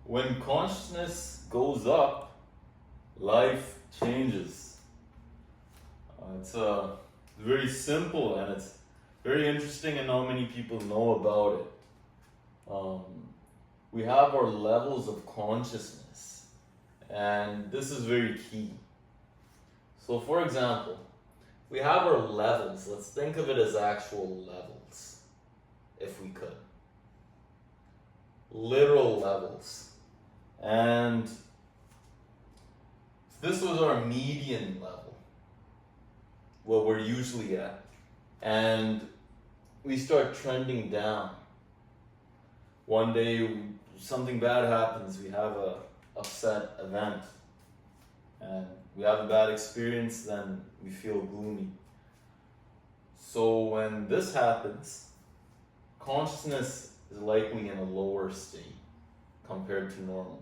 When consciousness goes up, life changes. It's very simple, and it's very interesting in how many people know about it. We have our levels of consciousness, and this is very key. So for example, we have our levels. Let's think of it as actual levels, if we could. Literal levels. And this was our median level, what we're usually at. And we start trending down. One day something bad happens, we have a upset event, and we have a bad experience, then we feel gloomy. So when this happens, consciousness is likely in a lower state compared to normal.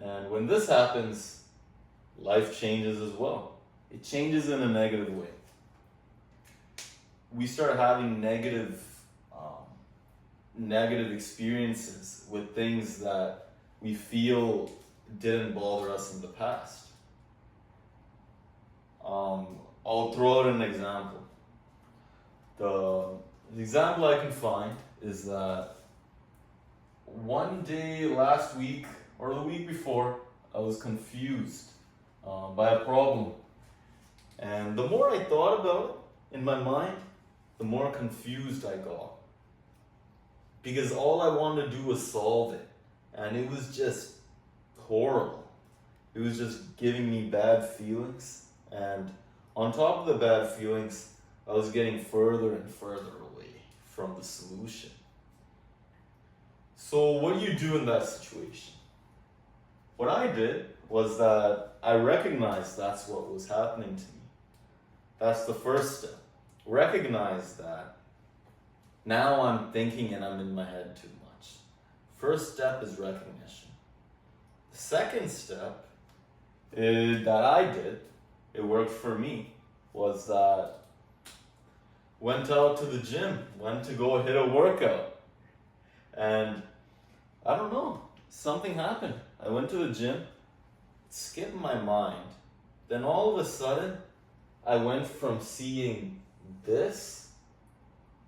And when this happens, life changes as well. It changes in a negative way. We start having negative experiences with things that we feel didn't bother us in the past. I'll throw out an example. The example I can find is that one day last week or the week before, I was confused by a problem. And the more I thought about it in my mind, the more confused I got. Because all I wanted to do was solve it. And it was just horrible. It was just giving me bad feelings. And on top of the bad feelings, I was getting further and further away from the solution. So what do you do in that situation? What I did was that I recognized that's what was happening to me. That's the first step. Recognize that now I'm thinking and I'm in my head too much. First step is recognition. The second step that I did, it worked for me, was that went out to the gym, went to go hit a workout. And I don't know, something happened. I went to the gym, it skipped my mind. Then all of a sudden, I went from seeing this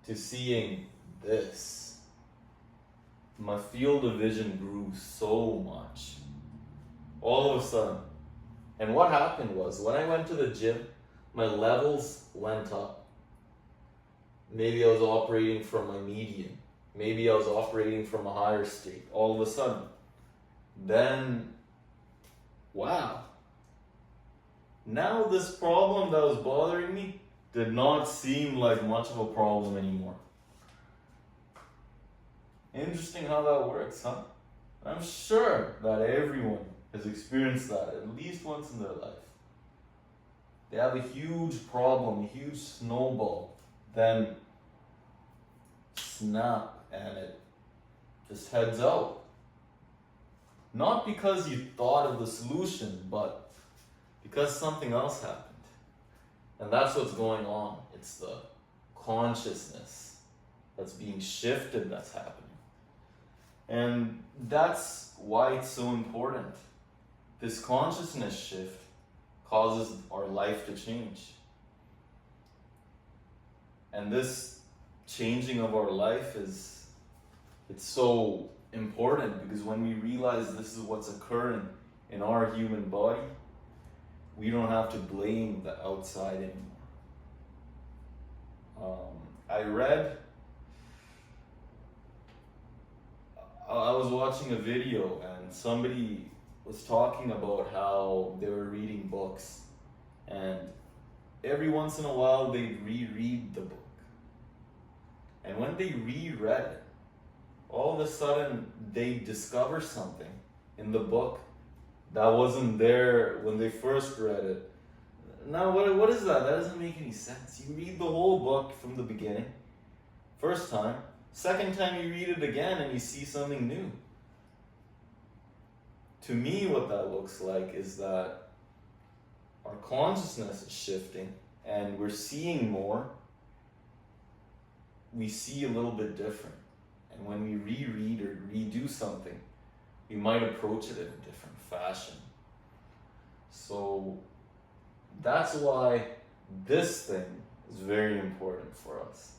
to seeing this. My field of vision grew so much. All of a sudden. And what happened was, when I went to the gym, my levels went up. Maybe I was operating from my median. Maybe I was operating from a higher state all of a sudden. Then, wow. Now this problem that was bothering me did not seem like much of a problem anymore. Interesting how that works, huh? I'm sure that everyone has experienced that at least once in their life. They have a huge problem, a huge snowball, then snap, and it just heads out. Not because you thought of the solution, but because something else happened. And that's what's going on. It's the consciousness that's being shifted that's happening. And that's why it's so important. This consciousness shift causes our life to change. And this changing of our life it's so important, because when we realize this is what's occurring in our human body, we don't have to blame the outside anymore. I was watching a video and somebody was talking about how they were reading books, and every once in a while they'd reread the book. And when they reread it, all of a sudden they discover something in the book that wasn't there when they first read it. Now, what is that? That doesn't make any sense. You read the whole book from the beginning, first time. Second time you read it again and you see something new. To me, what that looks like is that our consciousness is shifting and we're seeing more. We see a little bit different. And when we reread or redo something, we might approach it in a different fashion. So that's why this thing is very important for us.